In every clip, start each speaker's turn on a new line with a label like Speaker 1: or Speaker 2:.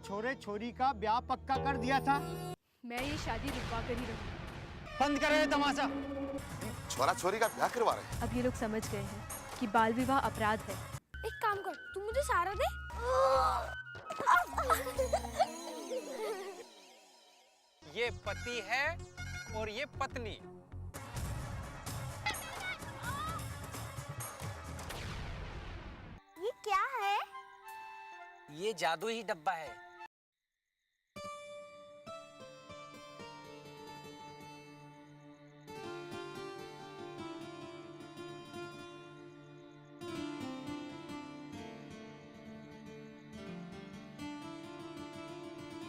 Speaker 1: छोरे छोरी का ब्याह पक्का कर दिया था।
Speaker 2: मैं ये शादी रुकवा कर ही रहूंगी।
Speaker 1: बंद करे तमाशा।
Speaker 3: छोरा छोरी का ब्याह करवा रहे।
Speaker 2: अब ये लोग समझ गए हैं कि बाल विवाह अपराध है।
Speaker 4: एक काम कर, तू मुझे सहारा दे।
Speaker 5: ये पति है और ये पत्नी।
Speaker 4: ये क्या है?
Speaker 5: ये जादुई डब्बा है।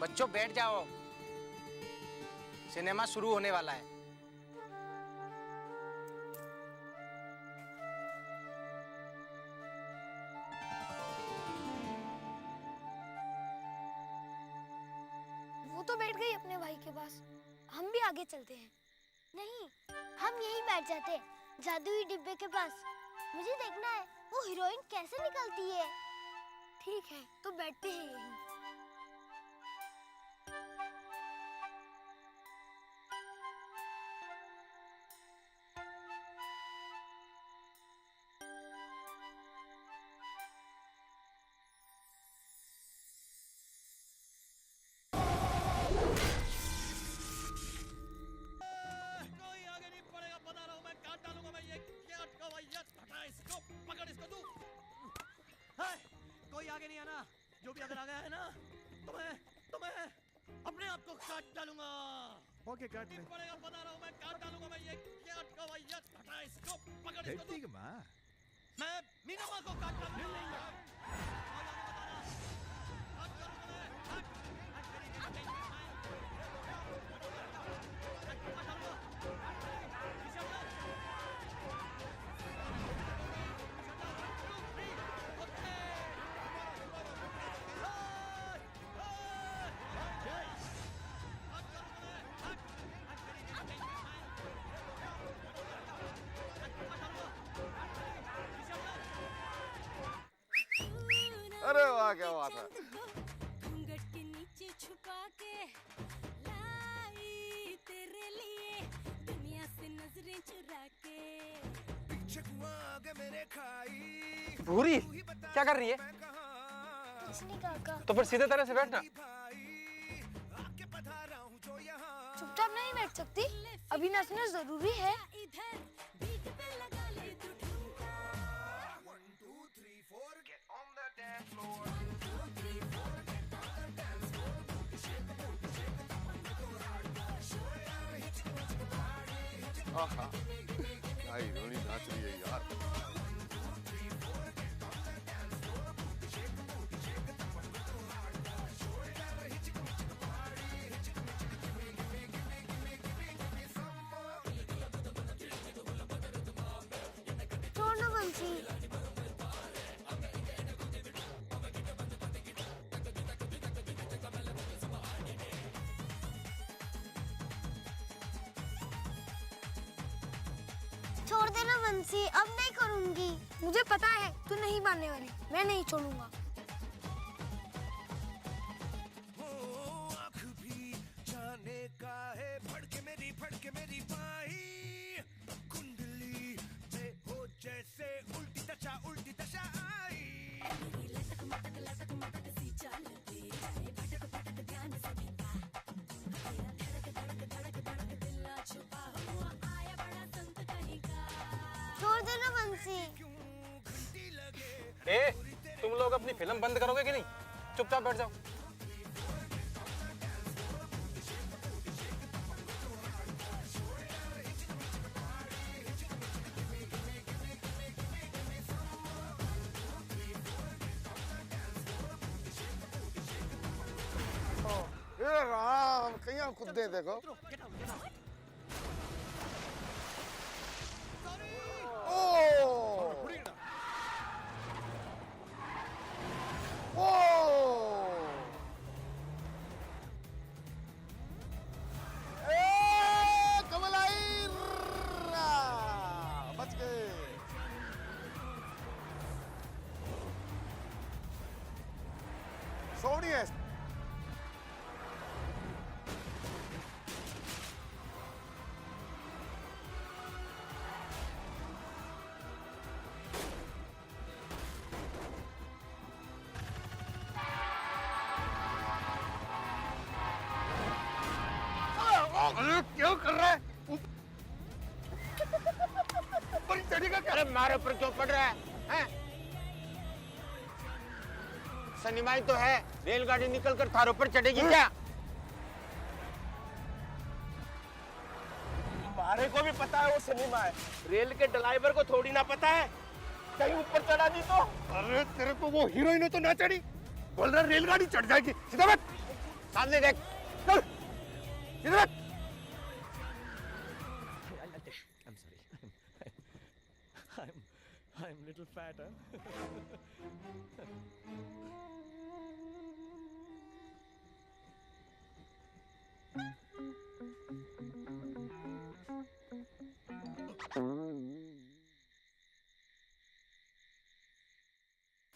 Speaker 5: बच्चों बैठ जाओ, सिनेमा शुरू होने वाला है।
Speaker 4: वो तो बैठ गई अपने भाई के पास, हम भी आगे चलते हैं। नहीं, हम यहीं बैठ जाते हैं, जादुई डिब्बे के पास। मुझे देखना है वो हीरोइन कैसे निकलती है। ठीक है, तो बैठते हैं यहीं।
Speaker 6: कोई आगे नहीं आना। जो भी अगर आ गया है ना, तुम्हें अपने आप को काट डालूंगा।
Speaker 7: ओके, काट ले।
Speaker 6: पड़ेगा, बता रहा हूँ मैं, काट डालूंगा मैं। ये क्या कवैया, हटा इसको, पकड़ इसको तू। मैं मीना माँ को काट डालूंगा।
Speaker 3: अरे वाह, क्या बात है।
Speaker 8: घूंघट के नीचे छुपा के लाई तेरे लिए दुनिया से नजरें चुरा के। मेरे खाई
Speaker 5: भूरी क्या कर रही है?
Speaker 4: कुछ नहीं काका।
Speaker 5: तो फिर सीधे तरह से बैठना।
Speaker 4: चुपचाप नहीं बैठ सकती, अभी नाचना जरूरी है।
Speaker 8: इधर बीट पे लगा ले तू ठुमका।
Speaker 7: 1 2 3 4 get on the dance floor.
Speaker 8: 1 2 3 4 get on the dance floor.
Speaker 3: आहा, क्या हीरोइन नाच रही है यार।
Speaker 4: छोड़ ना बंसी। छोड़ देना बंसी, अब नहीं करूंगी। मुझे पता है तू नहीं मानने वाली, मैं नहीं छोड़ूंगा।
Speaker 7: आँख भी जाने का है, फड़के मेरी बाही। कुंडली में हो जैसे उल्टी दशा आई।
Speaker 8: लटक मटक सी चलती है, भटक ध्यान से भी पा। तेरा धड़क दिल ना छुपा हुआ आया बड़ा संत कहीं का।
Speaker 4: छोड़ देना बंसी।
Speaker 5: ए, तुम लोग अपनी फिल्म बंद करोगे कि नहीं? चुपचाप बैठ जाओ।
Speaker 3: राम, कहीं खुद दे देखो। ओ कमल आई, बच गए। सोनी है। अरे क्या कर रहा है? ऊपर चढ़ेगा क्या?
Speaker 5: अरे मारे ऊपर क्यों पड़ रहा है, हैं? सनीमाई तो है, रेलगाड़ी निकल कर थारों पर चढ़ेगी क्या?
Speaker 6: हमारे को भी पता है वो सिनेमा है, रेल के ड्राइवर को थोड़ी ना पता है, कहीं ऊपर चढ़ा दी तो।
Speaker 3: अरे तेरे को वो हीरोइन तो ना चढ़ी, बोल रहा रेलगाड़ी चढ़ जाएगी। सीधा बैठ,
Speaker 5: सामने देख।
Speaker 3: चल सीधा बैठ।
Speaker 6: I'm little fat, huh?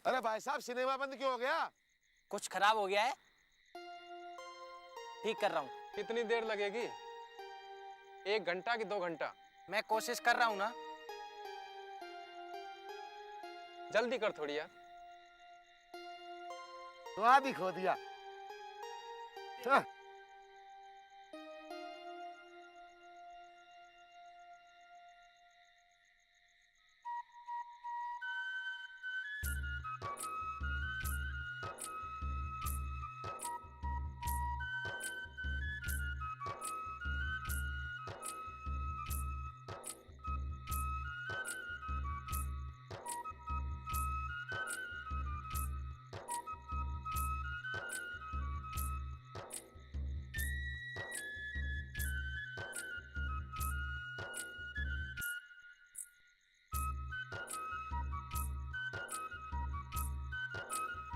Speaker 3: अरे भाई साहब सिनेमा बंद क्यों हो गया?
Speaker 5: कुछ खराब हो गया है, ठीक कर रहा हूँ।
Speaker 9: कितनी देर लगेगी? 1 घंटा कि 2 घंटा?
Speaker 5: मैं कोशिश कर रहा हूँ ना।
Speaker 9: जल्दी कर थोड़ी यार।
Speaker 3: वहां भी खो दिया। हाँ।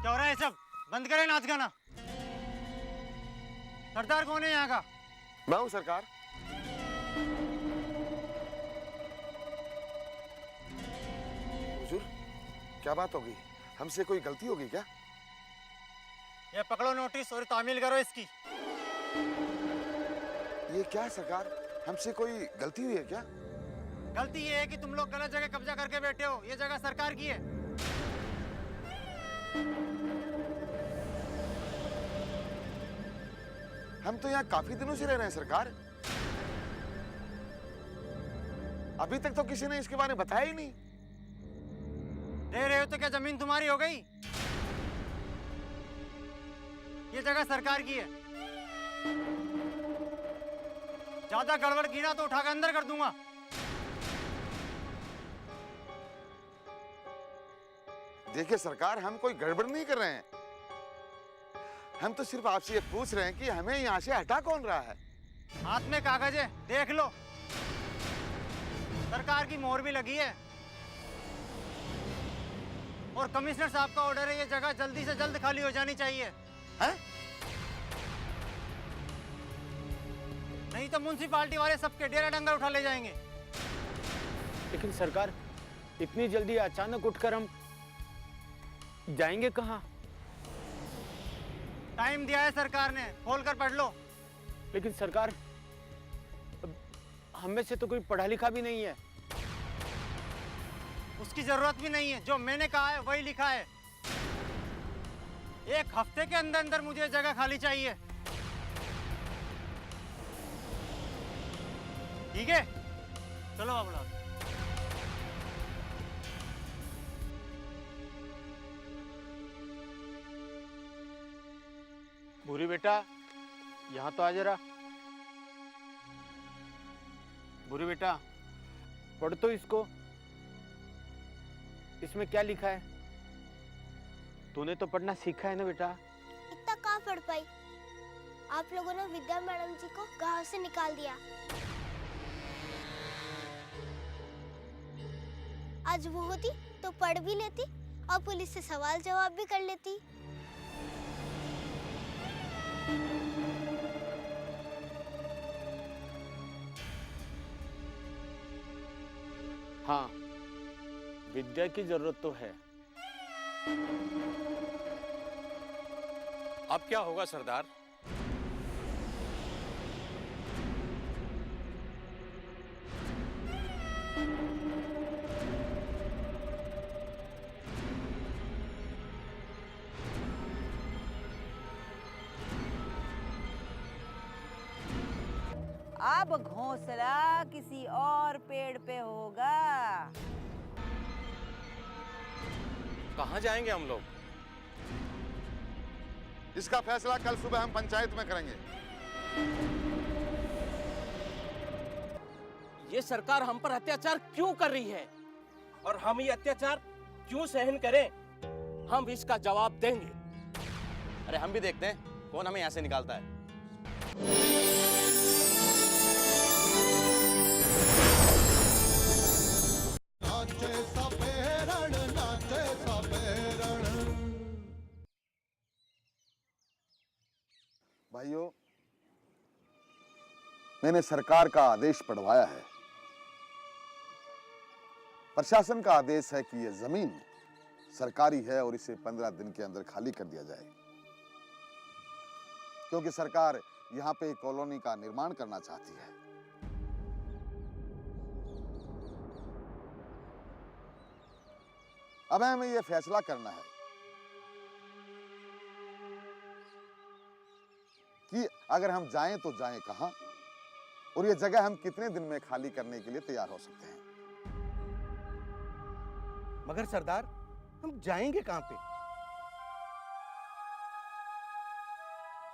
Speaker 1: क्या हो रहा है सब? बंद करें नाच गाना। सरदार कौन है यहाँ का?
Speaker 3: मैं हूँ सरकार। हुजूर, क्या बात होगी? हमसे कोई गलती होगी क्या?
Speaker 1: ये पकड़ो नोटिस और तामील करो इसकी।
Speaker 3: ये क्या है सरकार? हमसे कोई गलती हुई है क्या?
Speaker 1: गलती ये है कि तुम लोग गलत जगह कब्जा करके बैठे हो। ये जगह सरकार की है।
Speaker 3: हम तो यहाँ काफी दिनों से रह रहे हैं सरकार। अभी तक तो किसी ने इसके बारे में बताया ही नहीं।
Speaker 1: रह रहे हो तो क्या जमीन तुम्हारी हो गई? ये जगह सरकार की है। ज्यादा गड़बड़ की ना तो उठाकर अंदर कर दूंगा।
Speaker 3: देखिए सरकार, हम कोई गड़बड़ नहीं कर रहे हैं। हम तो सिर्फ आपसे ये पूछ रहे हैं कि हमें यहाँ से हटा कौन रहा है।
Speaker 1: हाथ में कागज है, देख लो। सरकार की मोहर भी लगी है और कमिश्नर साहब का ऑर्डर है, ये जगह जल्दी से जल्द खाली हो जानी चाहिए।
Speaker 3: हैं?
Speaker 1: नहीं तो म्युनिसिपालिटी वाले सबके डेरा डंगर उठा ले जाएंगे।
Speaker 10: लेकिन सरकार, इतनी जल्दी अचानक उठकर हम जाएंगे कहाँ?
Speaker 1: टाइम दिया है सरकार ने, खोल कर पढ़ लो।
Speaker 10: लेकिन सरकार, हम में से तो कोई पढ़ा लिखा भी नहीं है।
Speaker 1: उसकी जरूरत भी नहीं है, जो मैंने कहा है वही लिखा है। 1 हफ्ते के अंदर अंदर मुझे जगह खाली चाहिए। ठीक है, चलो बाबूलाल।
Speaker 10: भूरी बेटा, यहाँ तो आ जरा। भूरी बेटा, पढ़ तो इसको। इसमें क्या लिखा है? तूने तो पढ़ना सीखा है ना बेटा?
Speaker 4: इतना कहाँ पढ़ पाई? आप लोगों ने विद्या मैडम जी को गांव से निकाल दिया। आज वो होती तो पढ़ भी लेती और पुलिस से सवाल जवाब भी कर लेती।
Speaker 10: हाँ, विद्या की जरूरत तो है।
Speaker 9: अब क्या होगा सरदार?
Speaker 11: अब घोंसला किसी और पेड़ पे होगा।
Speaker 9: कहाँ जाएंगे हम लोग?
Speaker 3: इसका फैसला कल सुबह हम पंचायत में करेंगे।
Speaker 12: ये सरकार हम पर अत्याचार क्यों कर रही है और हम ये अत्याचार क्यों सहन करें? हम इसका जवाब देंगे।
Speaker 10: अरे हम भी देखते हैं कौन हमें यहाँ से निकालता है।
Speaker 3: भाइयों, मैंने सरकार का आदेश पढ़वाया है। प्रशासन का आदेश है कि यह जमीन सरकारी है और इसे 15 दिन के अंदर खाली कर दिया जाए, क्योंकि सरकार यहां पे एक कॉलोनी का निर्माण करना चाहती है। अब हमें यह फैसला करना है कि अगर हम जाएं तो जाएं कहां और यह जगह हम कितने दिन में खाली करने के लिए तैयार हो सकते हैं।
Speaker 6: मगर सरदार, हम जाएंगे कहां पे?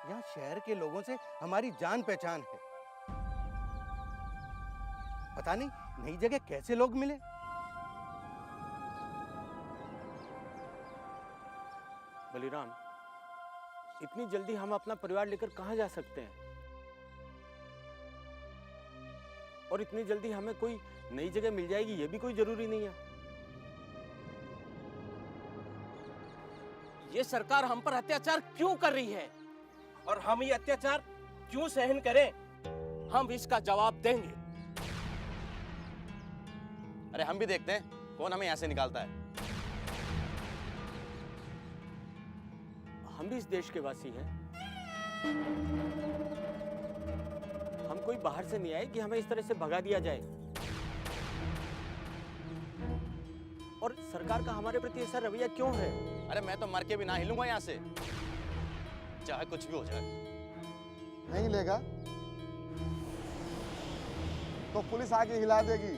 Speaker 6: यहाँ शहर के लोगों से हमारी जान पहचान है। पता नहीं नई जगह कैसे लोग मिले।
Speaker 12: बलिराम, इतनी जल्दी हम अपना परिवार लेकर कहां जा सकते हैं? और इतनी जल्दी हमें कोई नई जगह मिल जाएगी ये भी कोई जरूरी नहीं है। ये सरकार हम पर अत्याचार क्यों कर रही है और हम ये अत्याचार क्यों सहन करें? हम इसका जवाब देंगे।
Speaker 10: अरे हम भी देखते हैं कौन हमें यहाँ से निकालता है।
Speaker 12: हम भी इस देश के वासी हैं। हम कोई बाहर से नहीं आए कि हमें इस तरह से भगा दिया जाए। और सरकार का हमारे प्रति ऐसा रवैया क्यों है?
Speaker 10: अरे मैं तो मर के भी ना हिलूंगा यहाँ से, चाहे कुछ भी हो जाए।
Speaker 3: नहीं लेगा तो पुलिस आके हिला देगी,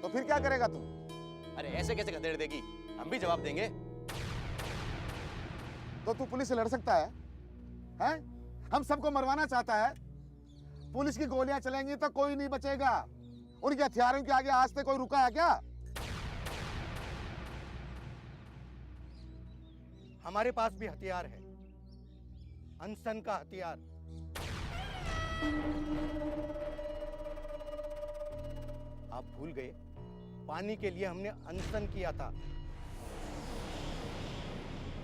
Speaker 3: तो फिर क्या करेगा तू?
Speaker 10: अरे ऐसे कैसे खदेड़ देगी? हम भी जवाब देंगे।
Speaker 3: तो तू पुलिस से लड़ सकता है? हैं? हम सबको मरवाना चाहता है। पुलिस की गोलियां चलेंगी तो कोई नहीं बचेगा। उनके हथियारों के आगे आज तक कोई रुका है क्या?
Speaker 6: हमारे पास भी हथियार है, अनशन का हथियार। आप भूल गए, पानी के लिए हमने अनशन किया था,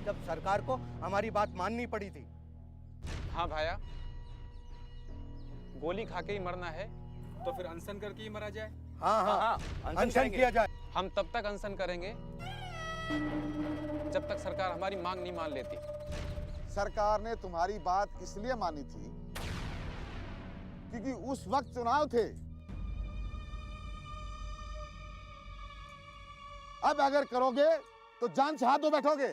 Speaker 6: जब सरकार को हमारी बात माननी पड़ी थी।
Speaker 5: हाँ भाया, गोली खा के ही मरना है तो फिर अनशन करके ही मरा जाए।
Speaker 6: हाँ हाँ,
Speaker 5: हाँ,
Speaker 6: अनशन किया जाए।
Speaker 5: हम तब तक अनशन करेंगे जब तक सरकार हमारी मांग नहीं मान लेती।
Speaker 3: सरकार ने तुम्हारी बात इसलिए मानी थी क्योंकि उस वक्त चुनाव थे। अब अगर करोगे तो जान से हाथ धो बैठोगे।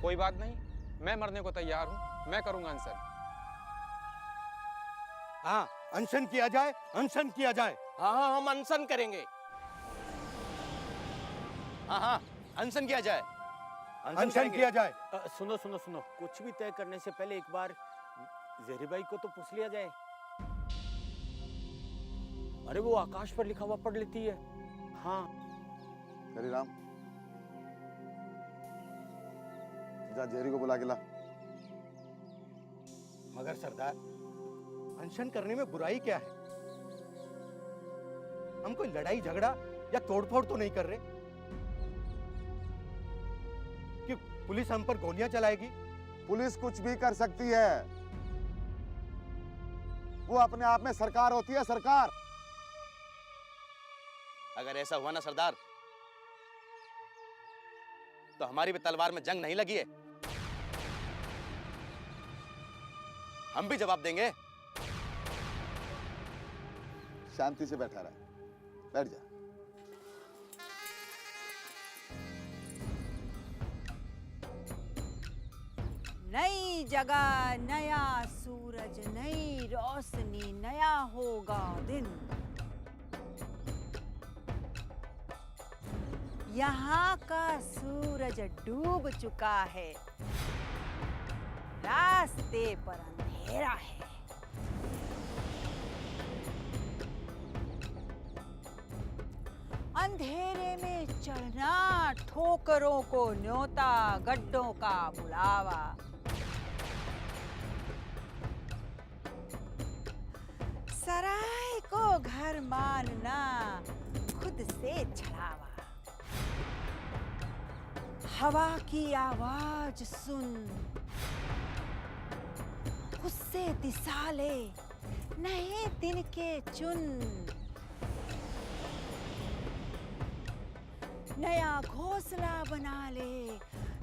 Speaker 5: कोई बात नहीं, मैं मरने को तैयार हूं, मैं करूंगा अनशन।
Speaker 6: हाँ, अनशन किया जाए, अनशन किया जाए।
Speaker 12: हाँ हाँ, हम अनशन करेंगे।
Speaker 10: हाँ हाँ, अनशन किया जाए।
Speaker 6: अनशन किया जाए।
Speaker 12: सुनो सुनो सुनो, कुछ भी तय करने से पहले एक बार जहरीबाई को तो पूछ लिया जाए। अरे वो आकाश पर लिखा हुआ पढ़ लेती है। हाँ
Speaker 3: हरिराम, जा जेरी को बुला के ला।
Speaker 6: मगर सरदार, अनशन करने में बुराई क्या है? हम कोई लड़ाई झगड़ा या तोड़फोड़ तो नहीं कर रहे कि पुलिस हम पर गोलियां चलाएगी।
Speaker 3: पुलिस कुछ भी कर सकती है, वो अपने आप में सरकार होती है, सरकार।
Speaker 10: अगर ऐसा हुआ ना सरदार, तो हमारी भी तलवार में जंग नहीं लगी है। हम भी जवाब देंगे।
Speaker 3: शांति से बैठा रहा, बैठ जा।
Speaker 11: नई जगह, नया सूरज, नई रोशनी, नया होगा दिन। यहाँ का सूरज डूब चुका है, रास्ते पर अंधेरा है। अंधेरे में चढ़ना, ठोकरों को न्योता, गड्ढों का बुलावा। सराय को घर मानना, खुद से छड़ावा। हवा की आवाज सुन, उससे दिशा ले, नए दिन के चुन। नया घोंसला बना ले,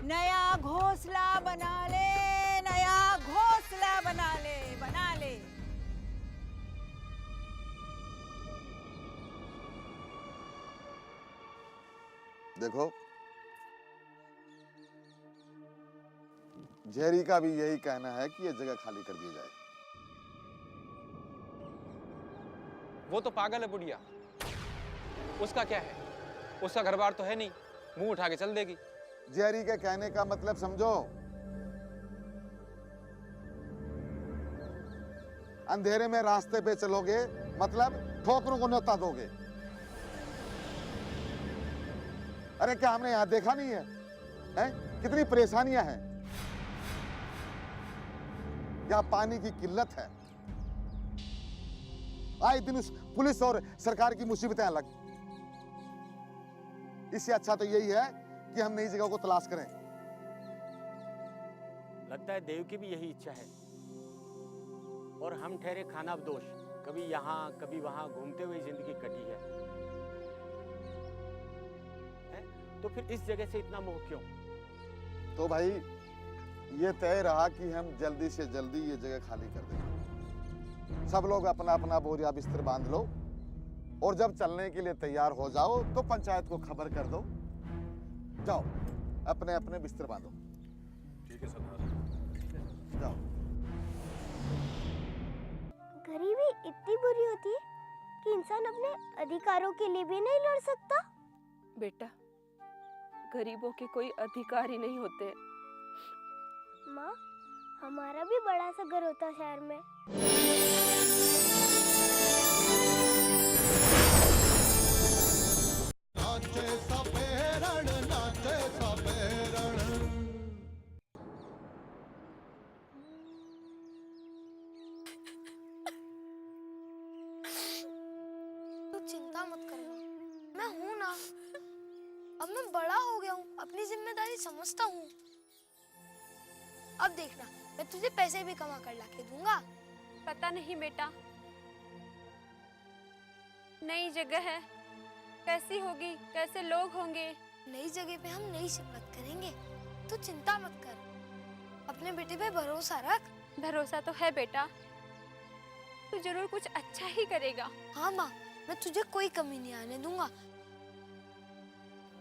Speaker 11: नया घोंसला बना ले, नया घोंसला बना ले, बना ले।
Speaker 3: देखो, जेरी का भी यही कहना है कि ये जगह खाली कर दी जाए।
Speaker 9: वो तो पागल है बुढ़िया, उसका क्या है? उसका घर बार तो है नहीं, मुंह उठा के चल देगी।
Speaker 3: जेरी के कहने का मतलब समझो। अंधेरे में रास्ते पे चलोगे मतलब ठोकरों को न्योता दोगे। अरे क्या हमने यहां देखा नहीं है, हैं? कितनी परेशानियां हैं। यहाँ पानी की किल्लत है, आए दिन उस पुलिस और सरकार की मुसीबतें अलग। इससे अच्छा तो यही है कि हम नई जगह को तलाश करें।
Speaker 10: लगता है देव की भी यही इच्छा है, और हम ठहरे खानाबदोश, कभी यहाँ कभी वहां घूमते हुए जिंदगी कटी है? तो फिर इस जगह से इतना मोह क्यों?
Speaker 3: तो भाई ये तय रहा कि हम जल्दी से जल्दी ये जगह खाली कर दें। सब लोग अपना अपना बोरिया बिस्तर बांध लो, और जब चलने के लिए तैयार हो जाओ तो पंचायत को खबर कर दो। जाओ अपने अपने बिस्तर बांधो।
Speaker 6: ठीक है सरदार।
Speaker 3: जाओ।
Speaker 4: गरीबी इतनी बुरी होती है कि इंसान अपने अधिकारों के लिए भी नहीं लड़ सकता।
Speaker 13: बेटा, गरीबों के कोई अधिकार ही नहीं होते।
Speaker 4: माँ, हमारा भी बड़ा सा घर होता शहर में।
Speaker 7: नाचे सपेरण, नाचे सपेरण।
Speaker 4: तू चिंता मत करना, मैं हूं ना। अब मैं बड़ा हो गया हूँ, अपनी जिम्मेदारी समझता हूँ। अब देखना, मैं तुझे पैसे भी कमा कर लाके दूंगा।
Speaker 2: पता नहीं बेटा, नई जगह है, कैसी होगी, कैसे लोग होंगे।
Speaker 4: नई जगह पे हम नई शुरुआत करेंगे, तू चिंता मत कर। अपने बेटे पे भरोसा रख।
Speaker 2: भरोसा तो है बेटा, तू जरूर कुछ अच्छा ही करेगा।
Speaker 4: हाँ माँ, मैं तुझे कोई कमी नहीं आने दूंगा।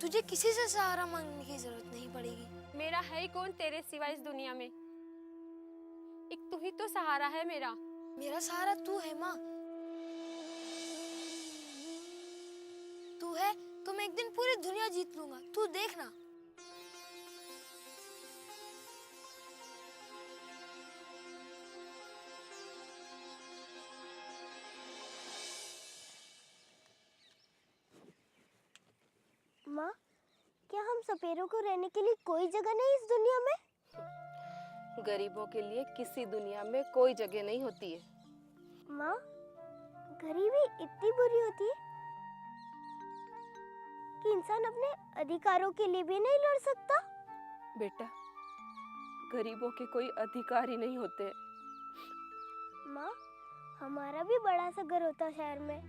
Speaker 4: तुझे किसी से सहारा मांगने की जरूरत नहीं पड़ेगी।
Speaker 2: मेरा है ही कौन तेरे सिवा इस दुनिया में? एक तू ही तो सहारा है मेरा।
Speaker 4: मेरा सहारा तू है माँ। तू है तो मैं एक दिन पूरी दुनिया जीत लूंगा, तू देखना। माँ, क्या हम सपेरों को रहने के लिए कोई जगह नहीं इस दुनिया में?
Speaker 13: गरीबों के लिए किसी दुनिया में कोई जगह नहीं होती है।
Speaker 4: माँ, गरीबी इतनी बुरी होती है कि इंसान अपने अधिकारों के लिए भी नहीं लड़ सकता।
Speaker 13: बेटा, गरीबों के कोई अधिकार ही नहीं होते।
Speaker 4: माँ, हमारा भी बड़ा सा घर होता शहर में,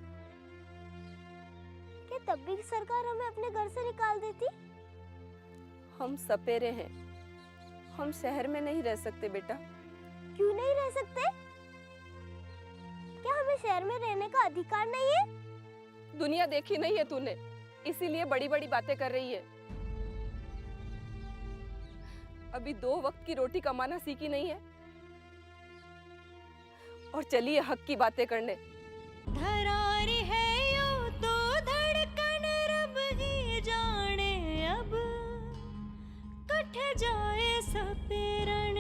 Speaker 4: क्या तब भी सरकार हमें अपने घर से निकाल देती?
Speaker 13: हम सपेरे हैं, हम शहर में नहीं रह सकते बेटा।
Speaker 4: क्यों नहीं रह सकते? क्या हमें शहर में रहने का अधिकार नहीं है?
Speaker 13: दुनिया देखी नहीं है तूने, इसीलिए बड़ी बड़ी बातें कर रही है। अभी 2 वक्त की रोटी कमाना सीखी नहीं है। और चलिए हक की बातें करने।
Speaker 8: धरारी है यूं तो धड़कन रब ही जाने अब कट जाए सपेरण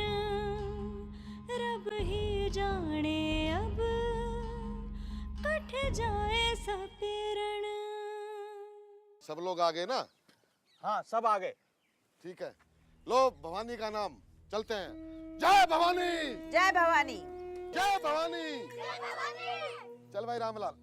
Speaker 8: रब ही जाने अब कट जाए सपेरण।
Speaker 3: सब लोग आ गए ना?
Speaker 10: हाँ सब आ गए।
Speaker 3: ठीक है, लो भवानी का नाम, चलते हैं। जय भवानी,
Speaker 11: जय भवानी,
Speaker 3: जय भवानी। चल भाई रामलाल।